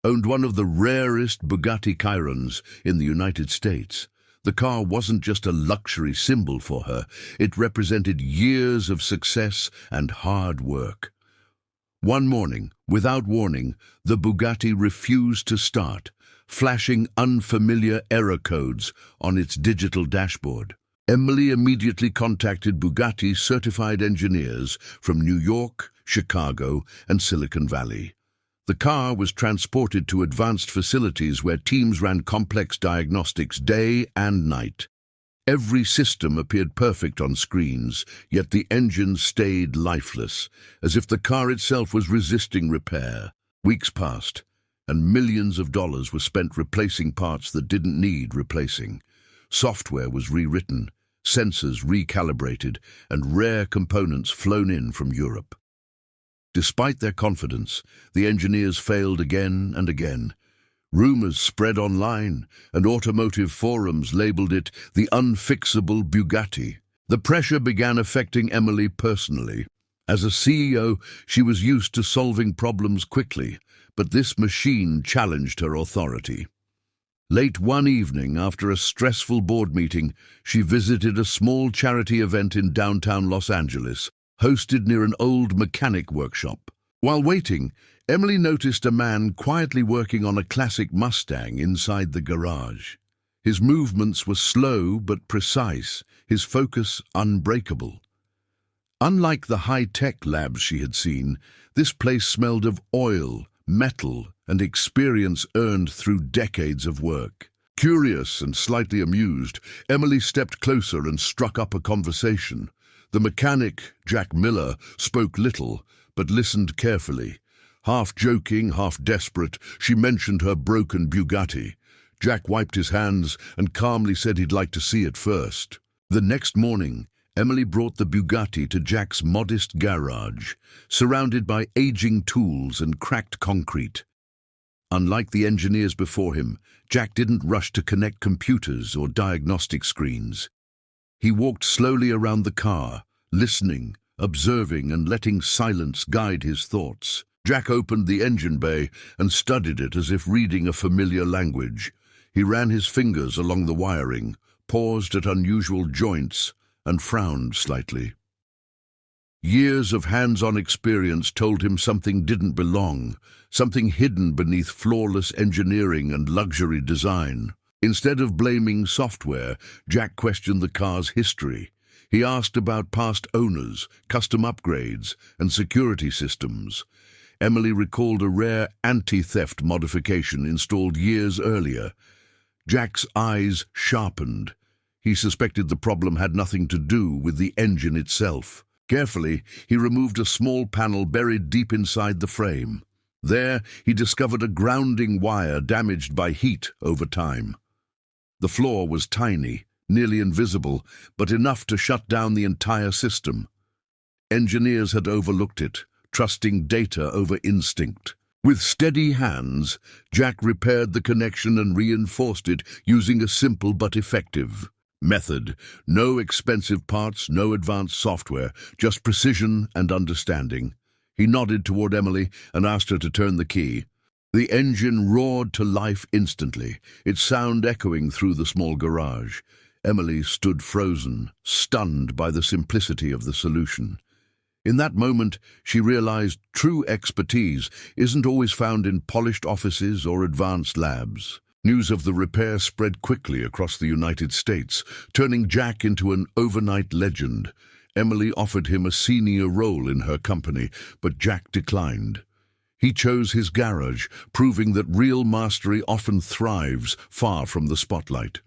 owned one of the rarest Bugatti Chirons in the United States. The car wasn't just a luxury symbol for her, it represented years of success and hard work. One morning, without warning, the Bugatti refused to start, flashing unfamiliar error codes on its digital dashboard. Emily immediately contacted Bugatti certified engineers from New York, Chicago, and Silicon Valley. The car was transported to advanced facilities where teams ran complex diagnostics day and night. Every system appeared perfect on screens, yet the engine stayed lifeless, as if the car itself was resisting repair. Weeks passed, and millions of dollars were spent replacing parts that didn't need replacing. Software was rewritten, sensors recalibrated, and rare components flown in from Europe. Despite their confidence, the engineers failed again and again. Rumors spread online, and automotive forums labeled it the unfixable Bugatti. The pressure began affecting Emily personally. As a CEO, she was used to solving problems quickly, but this machine challenged her authority. Late one evening, after a stressful board meeting, she visited a small charity event in downtown Los Angeles, hosted near an old mechanic workshop. While waiting, Emily noticed a man quietly working on a classic Mustang inside the garage. His movements were slow but precise, his focus unbreakable. Unlike the high-tech labs she had seen, this place smelled of oil, metal, and experience earned through decades of work. Curious and slightly amused, Emily stepped closer and struck up a conversation. The mechanic, Jack Miller, spoke little, but listened carefully. Half joking, half desperate, she mentioned her broken Bugatti. Jack wiped his hands and calmly said he'd like to see it first. The next morning, Emily brought the Bugatti to Jack's modest garage, surrounded by aging tools and cracked concrete. Unlike the engineers before him, Jack didn't rush to connect computers or diagnostic screens. He walked slowly around the car, listening, observing, and letting silence guide his thoughts. Jack opened the engine bay and studied it as if reading a familiar language. He ran his fingers along the wiring, paused at unusual joints, and frowned slightly. Years of hands-on experience told him something didn't belong, something hidden beneath flawless engineering and luxury design. Instead of blaming software, Jack questioned the car's history. He asked about past owners, custom upgrades, and security systems. Emily recalled a rare anti-theft modification installed years earlier. Jack's eyes sharpened. He suspected the problem had nothing to do with the engine itself. Carefully, he removed a small panel buried deep inside the frame. There, he discovered a grounding wire damaged by heat over time. The flaw was tiny, nearly invisible, but enough to shut down the entire system. Engineers had overlooked it, trusting data over instinct. With steady hands, Jack repaired the connection and reinforced it using a simple but effective method. No expensive parts, no advanced software, just precision and understanding. He nodded toward Emily and asked her to turn the key. The engine roared to life instantly, its sound echoing through the small garage. Emily stood frozen, stunned by the simplicity of the solution. In that moment, she realized true expertise isn't always found in polished offices or advanced labs. News of the repair spread quickly across the United States, turning Jack into an overnight legend. Emily offered him a senior role in her company, but Jack declined. He chose his garage, proving that real mastery often thrives far from the spotlight.